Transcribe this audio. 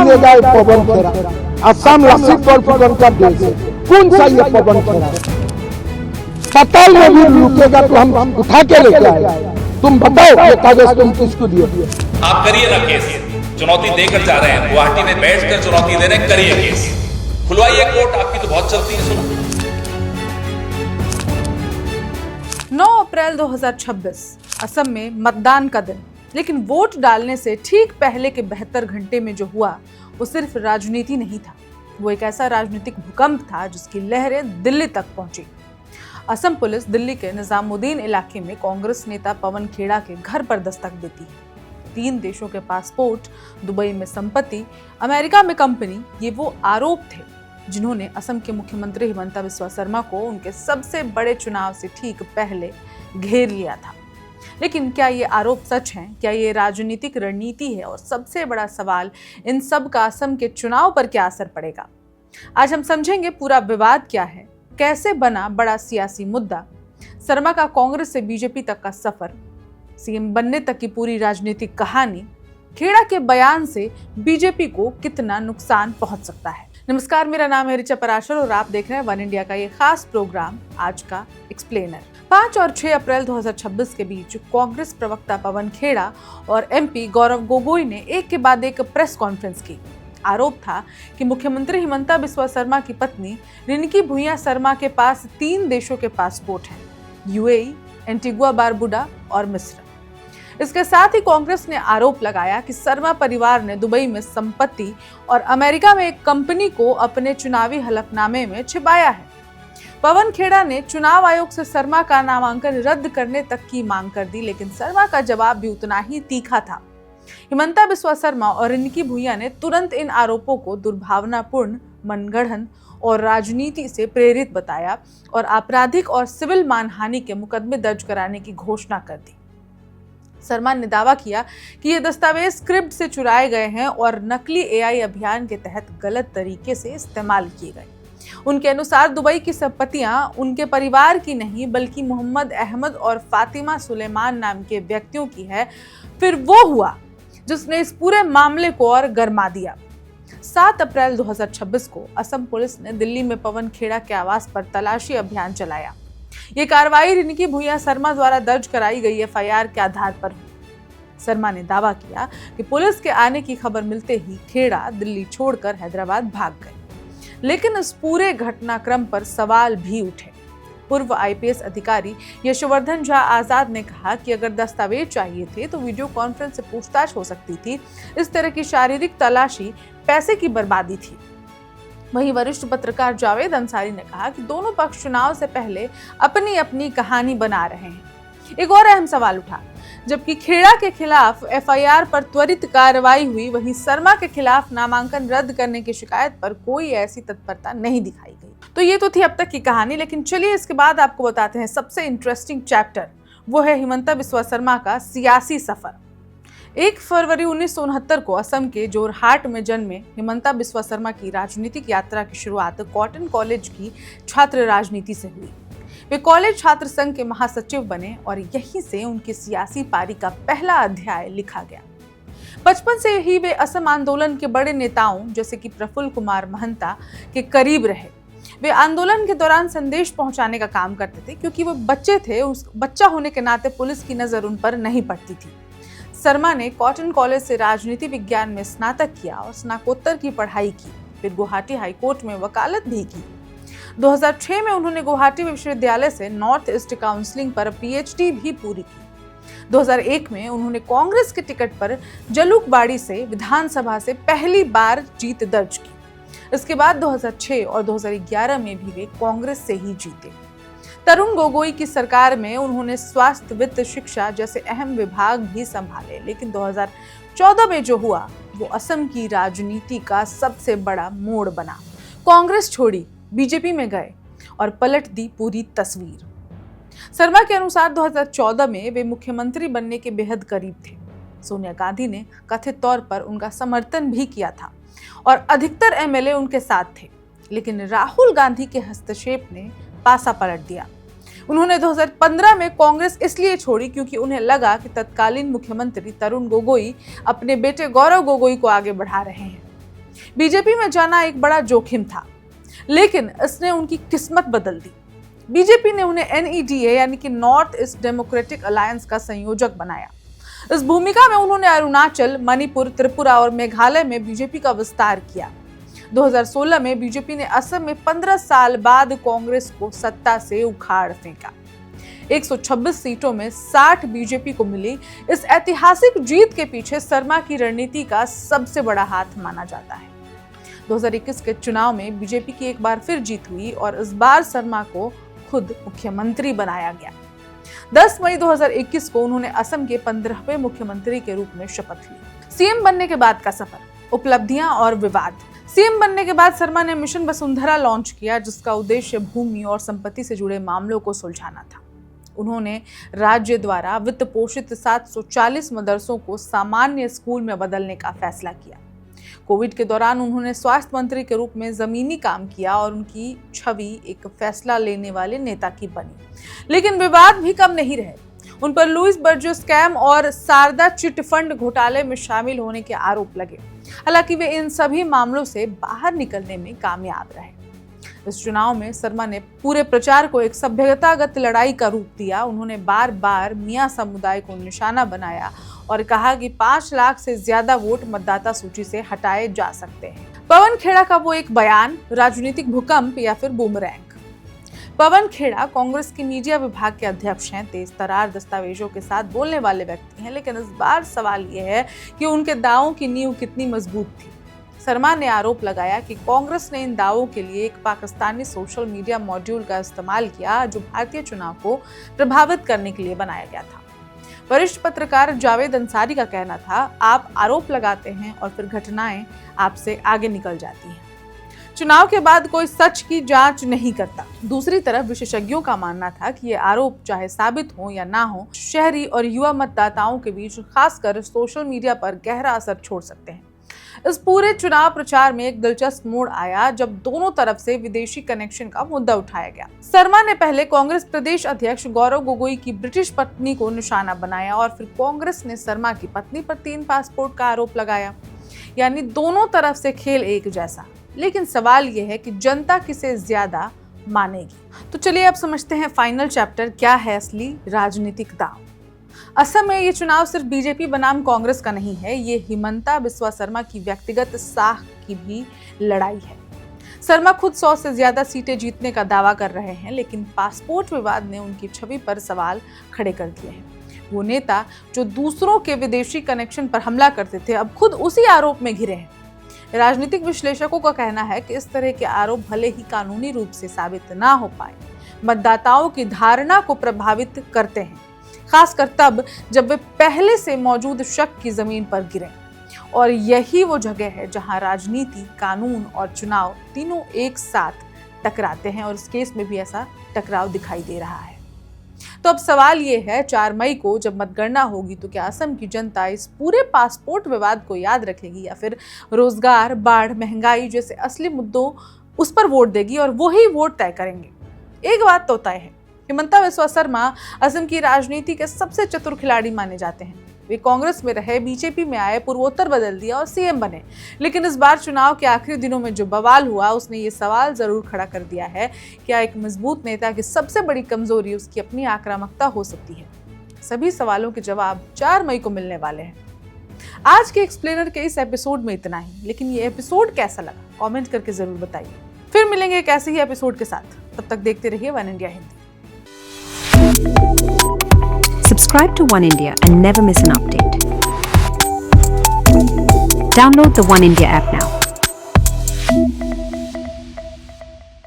मिलेगा एक पवन खेड़ा। असम लसित बरफुकन का देश है, कौन सा ये पवन खेड़ा? पता ही नहीं रुकेगा तो हम उठा के लेके आएगा। तुम बताओ ये कागज तुम किसको दिए? आप करिए ना केस, चुनौती देकर जा रहे हैं, गुवाहाटी में बैठकर चुनौती दे रहे हैं, करिए केस, खुलवाइए कोर्ट, आपकी तो बहुत चलती है। सुनो, 9 अप्रैल 2026 असम में मतदान का दिन, लेकिन वोट डालने से ठीक पहले के 72 घंटे में जो हुआ वो सिर्फ राजनीति नहीं था, वो एक ऐसा राजनीतिक भूकंप था जिसकी लहरें दिल्ली तक पहुंची। असम पुलिस दिल्ली के निजामुद्दीन इलाके में कांग्रेस नेता पवन खेड़ा के घर पर दस्तक देती है। 3 देशों के पासपोर्ट, दुबई में संपत्ति, अमेरिका में कंपनी, ये वो आरोप थे जिन्होंने असम के मुख्यमंत्री हिमंता बिस्वा शर्मा को उनके सबसे बड़े चुनाव से ठीक पहले घेर लिया था। लेकिन क्या ये आरोप सच हैं? क्या ये राजनीतिक रणनीति है? और सबसे बड़ा सवाल, इन सब का असम के चुनाव पर क्या असर पड़ेगा? आज हम समझेंगे पूरा विवाद क्या है, कैसे बना बड़ा सियासी मुद्दा, शर्मा का कांग्रेस से बीजेपी तक का सफर, सीएम बनने तक की पूरी राजनीतिक कहानी, खेड़ा के बयान से बीजेपी को कितना नुकसान पहुंच सकता है। नमस्कार, मेरा नाम है ऋचा पराशर और आप देख रहे हैं वन इंडिया का ये खास प्रोग्राम आज का एक्सप्लेनर। 5 और 6 अप्रैल 2026 के बीच कांग्रेस प्रवक्ता पवन खेड़ा और एमपी गौरव गोगोई ने एक के बाद एक प्रेस कॉन्फ्रेंस की। आरोप था कि मुख्यमंत्री हिमंता बिस्वा शर्मा की पत्नी रिनकी भुइयां शर्मा के पास 3 देशों के पासपोर्ट हैं, यूएई, एंटीगुआ बारबुडा और मिस्र। इसके साथ ही कांग्रेस ने आरोप लगाया कि शर्मा परिवार ने दुबई में संपत्ति और अमेरिका में एक कंपनी को अपने चुनावी हलफनामे में छिपाया है। पवन खेड़ा ने चुनाव आयोग से शर्मा का नामांकन रद्द करने तक की मांग कर दी, लेकिन शर्मा का जवाब भी उतना ही तीखा था। हिमंता बिस्वा शर्मा और रिनकी भुइयां ने तुरंत इन आरोपों को दुर्भावनापूर्ण, मनगढ़ंत और राजनीति से प्रेरित बताया और आपराधिक और सिविल मानहानि के मुकदमे दर्ज कराने की घोषणा कर दी। शर्मा ने दावा किया कि ये दस्तावेज स्क्रिप्ट से चुराए गए हैं और नकली एआई अभियान के तहत गलत तरीके से इस्तेमाल किए गए। उनके अनुसार दुबई की संपत्तियां उनके परिवार की नहीं बल्कि मोहम्मद अहमद और फातिमा सुलेमान नाम के व्यक्तियों की है। फिर वो हुआ जिसने इस पूरे मामले को और गरमा दिया। 7 अप्रैल 2026 को असम पुलिस ने दिल्ली में पवन खेड़ा के आवास पर तलाशी अभियान चलाया। ये कार्रवाई रिनकी भुइयां शर्मा द्वारा दर्ज कराई गई एफआईआर के आधार पर हुई। शर्मा ने दावा किया कि पुलिस के आने की खबर मिलते ही खेड़ा दिल्ली छोड़कर हैदराबाद भाग गए। लेकिन इस पूरे घटनाक्रम पर सवाल भी उठे। पूर्व आईपीएस अधिकारी यशवर्धन झा आजाद ने कहा कि अगर दस्तावेज चाहिए थे तो वीडियो कॉन्फ्रेंस से पूछताछ हो सकती थी। इस तरह की शारीरिक तलाशी पैसे की बर्बादी थी। वहीं वरिष्ठ पत्रकार जावेद अंसारी ने कहा कि दोनों पक्ष चुनाव से पहले अपनी अपनी कहानी बना रहे हैं। एक और अहम सवाल उठा, जबकि खेड़ा के खिलाफ एफआईआर पर त्वरित कार्रवाई हुई, वहीं शर्मा के खिलाफ नामांकन रद्द करने की शिकायत पर कोई ऐसी तत्परता नहीं दिखाई गई। तो ये तो थी अब तक की कहानी, लेकिन चलिए इसके बाद आपको बताते हैं सबसे इंटरेस्टिंग चैप्टर, वो है हिमंता बिस्वा शर्मा का सियासी सफर। 1 फरवरी 1969 को असम के जोरहाट में जन्मे हिमंता बिस्वा शर्मा की राजनीतिक यात्रा की शुरुआत कॉटन कॉलेज की छात्र राजनीति से हुई। वे कॉलेज छात्र संघ के महासचिव बने और यहीं से उनकी सियासी पारी का पहला अध्याय लिखा गया। बचपन से ही वे असम आंदोलन के बड़े नेताओं जैसे कि प्रफुल्ल कुमार महंता के करीब रहे। वे आंदोलन के दौरान संदेश पहुंचाने का काम करते थे, क्योंकि वो बच्चे थे। बच्चा होने के नाते पुलिस की नजर उन पर नहीं पड़ती थी। शर्मा ने कॉटन कॉलेज से राजनीति विज्ञान में स्नातक किया और स्नातकोत्तर की पढ़ाई की। फिर गुवाहाटी हाईकोर्ट में वकालत भी की। 2006 में उन्होंने गुवाहाटी विश्वविद्यालय से नॉर्थ ईस्ट काउंसिलिंग पर पीएचडी भी पूरी की। 2001 में उन्होंने कांग्रेस के टिकट पर जलूकबाड़ी से विधानसभा से पहली बार जीत दर्ज की। इसके बाद 2006 और 2011 में भी वे कांग्रेस से ही जीते। तरुण गोगोई की सरकार में उन्होंने स्वास्थ्य, वित्त, शिक्षा जैसे अहम विभाग भी संभाले। लेकिन 2014 में जो हुआ वो असम की राजनीति का सबसे बड़ा मोड़ बना। कांग्रेस छोड़ी, बीजेपी में गए और पलट दी पूरी तस्वीर। शर्मा के अनुसार 2014 में वे मुख्यमंत्री बनने के बेहद करीब थे। सोनिया गांधी ने कथित तौर पर उनका समर्थन भी किया था और अधिकतर एमएलए उनके साथ थे। लेकिन राहुल गांधी के हस्तक्षेप ने पासा पलट दिया। उन्होंने 2015 में कांग्रेस इसलिए छोड़ी क्योंकि उन्हें लगा कि तत्कालीन मुख्यमंत्री तरुण गोगोई अपने बेटे गौरव गोगोई को आगे बढ़ा रहे हैं। बीजेपी में जाना एक बड़ा जोखिम था, लेकिन इसने उनकी किस्मत बदल दी। बीजेपी ने उन्हें NEDA यानी कि नॉर्थ ईस्ट डेमोक्रेटिक अलायंस का संयोजक बनाया। इस भूमिका में उन्होंने अरुणाचल, मणिपुर, त्रिपुरा और मेघालय में बीजेपी का विस्तार किया। 2016 में बीजेपी ने असम में 15 साल बाद कांग्रेस को सत्ता से उखाड़ फेंका। 126 सीटों में 60 बीजेपी को मिली। इस ऐतिहासिक जीत के पीछे शर्मा की रणनीति का सबसे बड़ा हाथ माना जाता है। 2021 के चुनाव में बीजेपी की एक बार फिर जीत हुई और इस बार शर्मा को खुद मुख्यमंत्री बनाया गया। 10 मई 2021 को उन्होंने असम के 15वें मुख्यमंत्री के रूप में शपथ ली। सीएम बनने के बाद का सफर, उपलब्धियां और विवाद। सीएम बनने के बाद शर्मा ने मिशन वसुंधरा लॉन्च किया, जिसका उद्देश्य भूमि और संपत्ति से जुड़े मामलों को सुलझाना था। उन्होंने राज्य द्वारा वित्त पोषित 740 मदरसों को सामान्य स्कूल में बदलने का फैसला किया। कोविड के दौरान उन्होंने स्वास्थ्य मंत्री के रूप में जमीनी काम किया और उनकी छवि एक फैसला लेने वाले नेता की बनी। लेकिन विवाद भी कम नहीं रहे। उन पर लुइस बर्जो स्कैम और शारदा चिट फंड घोटाले में शामिल होने के आरोप लगे। हालांकि वे इन सभी मामलों से बाहर निकलने में कामयाब रहे। इस चुनाव में शर्मा ने पूरे प्रचार को एक सभ्यतागत लड़ाई का रूप दिया। उन्होंने बार बार मियां समुदाय को निशाना बनाया और कहा कि 5 लाख से ज्यादा वोट मतदाता सूची से हटाए जा सकते हैं। पवन खेड़ा का वो एक बयान राजनीतिक भूकंप या फिर बूमरैंग। पवन खेड़ा कांग्रेस की मीडिया विभाग के अध्यक्ष हैं, तेज तरार दस्तावेजों के साथ बोलने वाले व्यक्ति हैं, लेकिन इस बार सवाल यह है कि उनके दावों की नींव कितनी मजबूत थी। शर्मा ने आरोप लगाया कि कांग्रेस ने इन दावों के लिए एक पाकिस्तानी सोशल मीडिया मॉड्यूल का इस्तेमाल किया, जो भारतीय चुनाव को प्रभावित करने के लिए बनाया गया था। वरिष्ठ पत्रकार जावेद अंसारी का कहना था, आप आरोप लगाते हैं और फिर घटनाएं आपसे आगे निकल जाती हैं। चुनाव के बाद कोई सच की जांच नहीं करता। दूसरी तरफ विशेषज्ञों का मानना था कि ये आरोप चाहे साबित हो या ना हो, शहरी और युवा मतदाताओं के बीच खासकर सोशल मीडिया पर गहरा असर छोड़ सकते हैं। इस पूरे चुनाव प्रचार में एक दिलचस्प मोड़ आया जब दोनों तरफ से विदेशी कनेक्शन का मुद्दा उठाया गया। शर्मा ने पहले कांग्रेस प्रदेश अध्यक्ष गौरव गोगोई की ब्रिटिश पत्नी को निशाना बनाया और फिर कांग्रेस ने शर्मा की पत्नी पर 3 पासपोर्ट का आरोप लगाया। यानी दोनों तरफ से खेल एक जैसा। लेकिन सवाल यह है कि जनता किसे ज्यादा मानेगी। तो चलिए अब समझते हैं फाइनल चैप्टर, क्या है असली राजनीतिक दांव। असम में ये चुनाव सिर्फ बीजेपी बनाम कांग्रेस का नहीं है, ये हिमंता बिस्वा शर्मा की व्यक्तिगत साख की भी लड़ाई है। शर्मा खुद 100 से ज्यादा सीटें जीतने का दावा कर रहे हैं, लेकिन पासपोर्ट विवाद ने उनकी छवि पर सवाल खड़े कर दिए हैं। वो नेता जो दूसरों के विदेशी कनेक्शन पर हमला करते थे, अब खुद उसी आरोप में घिरे हैं। राजनीतिक विश्लेषकों का कहना है कि इस तरह के आरोप भले ही कानूनी रूप से साबित ना हो पाए, मतदाताओं की धारणा को प्रभावित करते हैं, खासकर तब जब वे पहले से मौजूद शक की जमीन पर गिरे। और यही वो जगह है जहां राजनीति, कानून और चुनाव तीनों एक साथ टकराते हैं और इस केस में भी ऐसा टकराव दिखाई दे रहा है। तो अब सवाल ये है, 4 मई को जब मतगणना होगी तो क्या असम की जनता इस पूरे पासपोर्ट विवाद को याद रखेगी या फिर रोजगार, बाढ़, महंगाई जैसे असली मुद्दों उस पर वोट देगी और वही वोट तय करेंगे। एक बात तो तय है, हिमंता बिस्वा शर्मा असम की राजनीति के सबसे चतुर खिलाड़ी माने जाते हैं। वे कांग्रेस में रहे, बीजेपी में आए, पूर्वोत्तर बदल दिया और सीएम बने। लेकिन इस बार चुनाव के आखिरी दिनों में जो बवाल हुआ, उसने ये सवाल जरूर खड़ा कर दिया है, क्या एक मजबूत नेता की सबसे बड़ी कमजोरी उसकी अपनी आक्रामकता हो सकती है? सभी सवालों के जवाब 4 मई को मिलने वाले हैं। आज के एक्सप्लेनर के इस एपिसोड में इतना ही, लेकिन ये एपिसोड कैसा लगा कमेंट करके जरूर बताइए। फिर मिलेंगे एक ऐसे ही एपिसोड के साथ, तब तक देखते रहिए one India Hindi. Subscribe to One India and never miss an update. Download the One India app now.